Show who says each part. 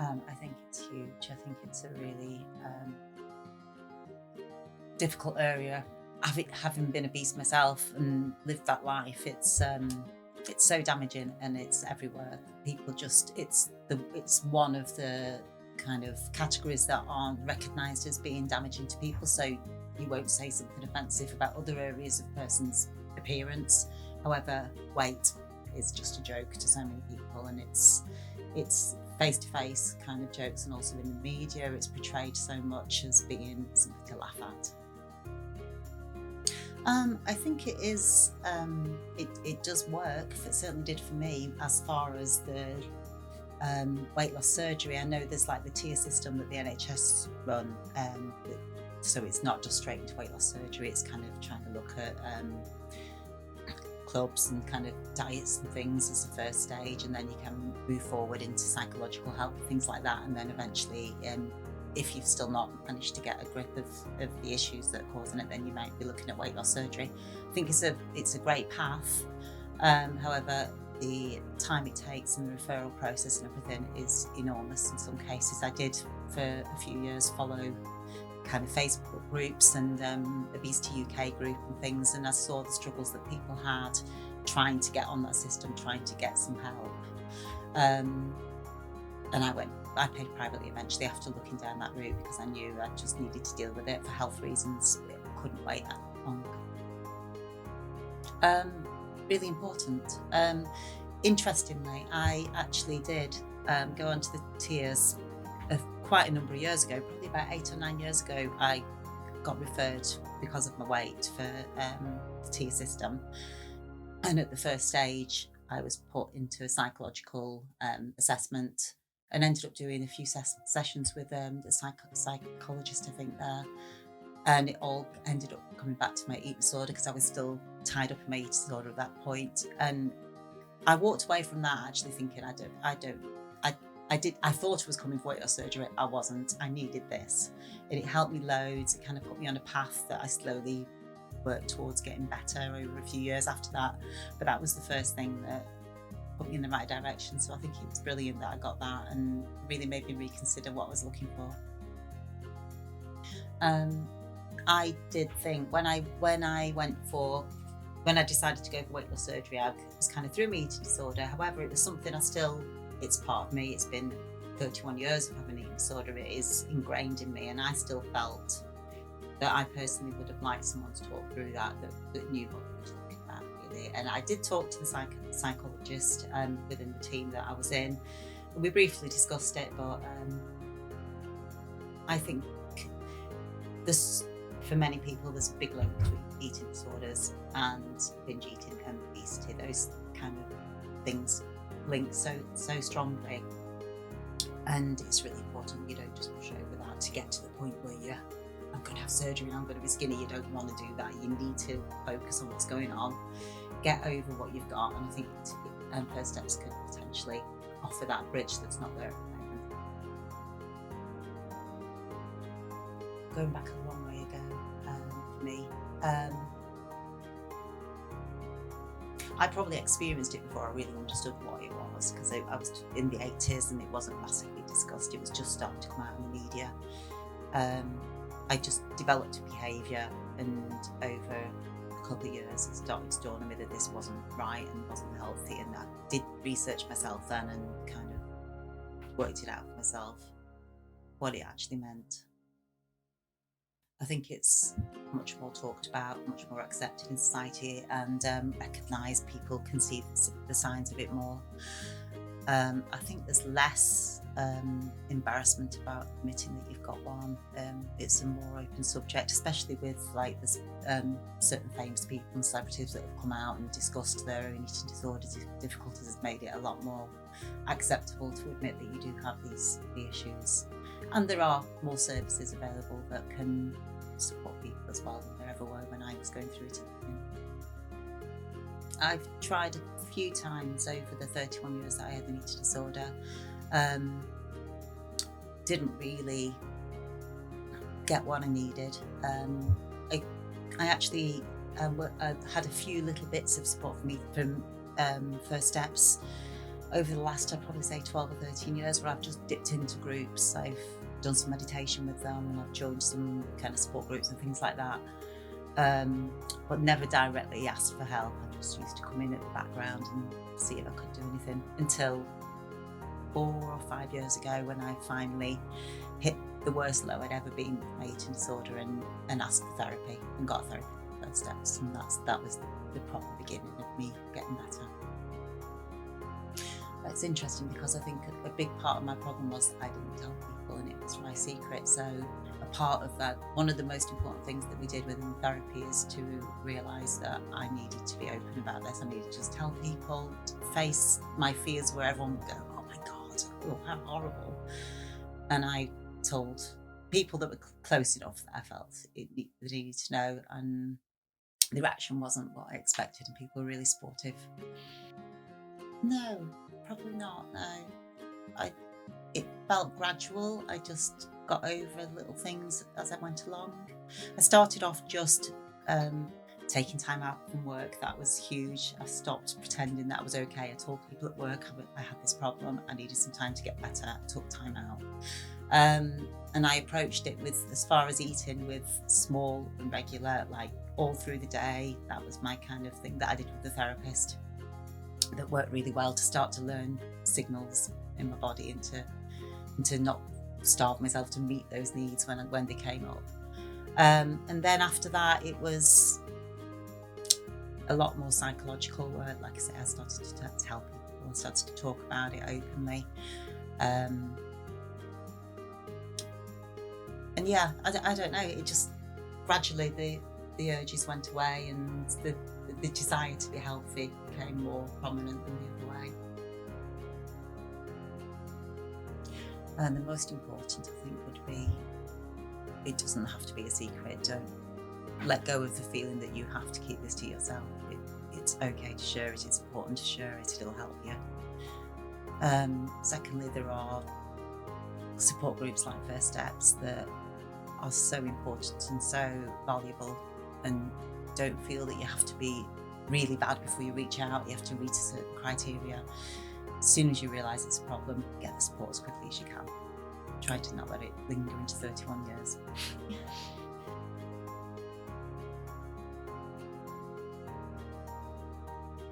Speaker 1: I think it's huge. I think it's a really difficult area. Having been obese myself and lived that life, it's so damaging and it's everywhere. People just it's one of the kind of categories that aren't recognised as being damaging to people. So you won't say something offensive about other areas of a person's appearance. However, weight is just a joke to so many people, and it's face-to-face kind of jokes, and also in the media it's portrayed so much as being something to laugh at. I think it is. It does work. It certainly did for me. As far as the weight loss surgery, I know there's like the tier system that the NHS run, so it's not just straight into weight loss surgery. It's kind of trying to look at clubs and kind of diets and things as the first stage, and then you can move forward into psychological help and things like that, and then eventually if you've still not managed to get a grip of the issues that are causing it, then you might be looking at weight loss surgery. I think it's a great path. However, the time it takes and the referral process and everything is enormous in some cases. I did for a few years follow kind of Facebook groups and Obesity UK group and things, and I saw the struggles that people had trying to get on that system, trying to get some help. And I paid privately eventually after looking down that route, because I knew I just needed to deal with it for health reasons. I couldn't wait that long. Really important. Interestingly, I actually did go onto the tiers quite a number of years ago, probably about 8 or 9 years ago. I got referred because of my weight for the tier system, and at the first stage I was put into a psychological assessment and ended up doing a few sessions with the psychologist, I think, there. And it all ended up coming back to my eating disorder, because I was still tied up in my eating disorder at that point. And I walked away from that actually thinking, I thought it was coming for weight loss surgery. I wasn't. I needed this. And it helped me loads. It kind of put me on a path that I slowly worked towards getting better over a few years after that. But that was the first thing that put me in the right direction. So I think it was brilliant that I got that, and really made me reconsider what I was looking for. I did think when I decided to go for weight loss surgery, I was kind of through my eating disorder. However, it was something it's part of me. It's been 31 years of having an eating disorder. It is ingrained in me, and I still felt that I personally would have liked someone to talk through that knew what they were talking about, really. And I did talk to the psychologist within the team that I was in. We briefly discussed it, but I think for many people, there's a big link between eating disorders and binge eating and obesity. Those kind of things link so strongly, and it's really important you don't just push over that to get to the point where I'm going to have surgery and I'm going to be skinny. You don't want to do that. You need to focus on what's going on, get over what you've got, and I think first steps could potentially offer that bridge that's not there at the moment. Going back a long way ago for me. I probably experienced it before I really understood what it was, because I was in the 80s and it wasn't massively discussed. It was just starting to come out in the media. I just developed a behaviour, and over a couple of years it started to dawn on me that this wasn't right and wasn't healthy, and I did research myself then and kind of worked it out for myself, what it actually meant. I think it's much more talked about, much more accepted in society, and recognised. People can see the signs of it more. I think there's less embarrassment about admitting that you've got one. It's a more open subject, especially with like there's certain famous people and celebrities that have come out and discussed their own eating disorder difficulties. Has made it a lot more acceptable to admit that you do have the issues. And there are more services available that can support people as well than there ever were when I was going through it. I've tried a few times over the 31 years that I had an eating disorder. Didn't really get what I needed. I actually had a few little bits of support from First Steps, over the last, I'd probably say 12 or 13 years, where I've just dipped into groups. I've done some meditation with them, and I've joined some kind of support groups and things like that. But never directly asked for help. I just used to come in at the background and see if I could do anything, until 4 or 5 years ago, when I finally hit the worst low I'd ever been with my eating disorder, and asked for therapy and got therapy for the first steps, and that was the proper beginning of me getting better. It's interesting because I think a big part of my problem was that I didn't tell people, and it was my secret. So a part of that, one of the most important things that we did within therapy, is to realise that I needed to be open about this. I needed to just tell people, face my fears, where everyone would go, oh my God, oh, how horrible. And I told people that were close enough that I felt they needed to know, and the reaction wasn't what I expected, and people were really supportive. No, probably not, no. It felt gradual. I just got over little things as I went along. I started off just taking time out from work. That was huge. I stopped pretending that was okay. I told people at work I had this problem, I needed some time to get better. I took time out. And I approached it with, as far as eating, with small and regular, like all through the day. That was my kind of thing that I did with the therapist. That worked really well, to start to learn signals in my body, and to not starve myself to meet those needs when they came up. And then after that, it was a lot more psychological work. Like I say, I started to tell people, I started to talk about it openly. And yeah, I don't know, it just gradually the urges went away, and the desire to be healthy became more prominent than the other way. And the most important, I think, would be, it doesn't have to be a secret. Don't let go of the feeling that you have to keep this to yourself. It's okay to share it. It's important to share it. It'll help you. Secondly, there are support groups like First Steps that are so important and so valuable, and don't feel that you have to be really bad before you reach out. You have to reach a certain criteria. As soon as you realise it's a problem, get the support as quickly as you can. Try to not let it linger into 31 years.